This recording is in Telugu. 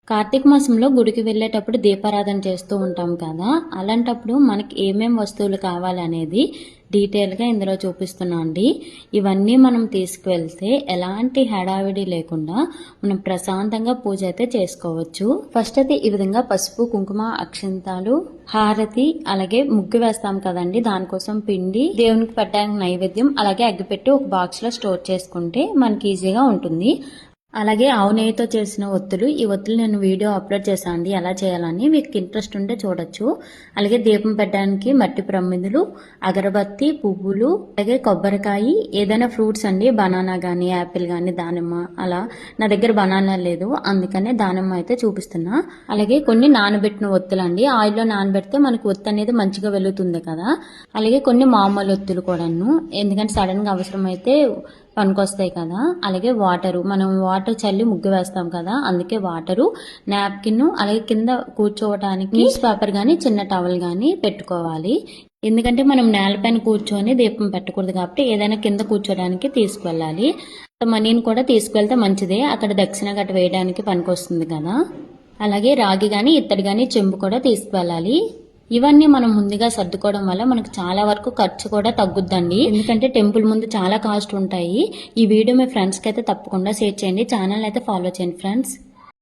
కార్తీక మాసంలో గుడికి వెళ్ళేటప్పుడు దీపారాధన చేస్తూ ఉంటాం కదా. అలాంటప్పుడు మనకి ఏమేం వస్తువులు కావాలనేది డీటెయిల్గా ఇందులో చూపిస్తున్నా అండి. ఇవన్నీ మనం తీసుకువెళ్తే ఎలాంటి హడావిడి లేకుండా మనం ప్రశాంతంగా పూజ అయితే చేసుకోవచ్చు. ఫస్ట్ అయితే ఈ విధంగా పసుపు, కుంకుమ, అక్షంతాలు, హారతి, అలాగే ముగ్గు వేస్తాం కదండి, దానికోసం పిండి, దేవునికి పెట్టడానికి నైవేద్యం, అలాగే అగ్గిపెట్టి ఒక బాక్స్ లో స్టోర్ చేసుకుంటే మనకి ఈజీగా ఉంటుంది. అలాగే ఆవు నెయ్యితో చేసిన ఒత్తులు, ఈ ఒత్తులు నేను వీడియో అప్లోడ్ చేశాను అండి ఎలా చేయాలని, మీకు ఇంట్రెస్ట్ ఉంటే చూడొచ్చు. అలాగే దీపం పెట్టడానికి మట్టి ప్రమిదలు, అగరబత్తి, పువ్వులు, అలాగే కొబ్బరికాయ, ఏదైనా ఫ్రూట్స్ అండి, బనానా కానీ, యాపిల్ కానీ, దానిమ్మ. అలా నా దగ్గర బనానా లేదు, అందుకనే దానిమ్మ అయితే చూపిస్తున్నా. అలాగే కొన్ని నానబెట్టిన ఒత్తులు అండి, ఆయిల్లో నానబెడితే మనకు ఒత్తు అనేది మంచిగా వెలుగుతుంది కదా. అలాగే కొన్ని మామూలు ఒత్తులు కూడాను, ఎందుకంటే సడన్ గా అవసరం అయితే పనికొస్తాయి కదా. అలాగే వాటరు, మనం వాటర్ చల్లి ముగ్గు వేస్తాం కదా, అందుకే వాటరు, నాప్కిన్, అలాగే కింద కూర్చోవడానికి న్యూస్ పేపర్ కానీ చిన్న టవల్ కానీ పెట్టుకోవాలి. ఎందుకంటే మనం నేలపైన కూర్చొని దీపం పెట్టకూడదు కాబట్టి ఏదైనా కింద కూర్చోడానికి తీసుకువెళ్ళాలి. మనీని కూడా తీసుకువెళ్తే మంచిదే, అక్కడ దక్షిణ గట్ట వేయడానికి పనికొస్తుంది కదా. అలాగే రాగి కానీ ఇత్తడి కానీ చెంబు కూడా తీసుకువెళ్ళాలి. ఇవన్నీ మనం ముందుగా సర్దుకోవడం వల్ల మనకు చాలా వరకు ఖర్చు కూడా తగ్గుద్దండి. ఎందుకంటే టెంపుల్ ముందు చాలా కాస్ట్ ఉంటాయి. ఈ వీడియో మీ ఫ్రెండ్స్కి అయితే తప్పకుండా షేర్ చేయండి, ఛానల్ అయితే ఫాలో చేయండి ఫ్రెండ్స్.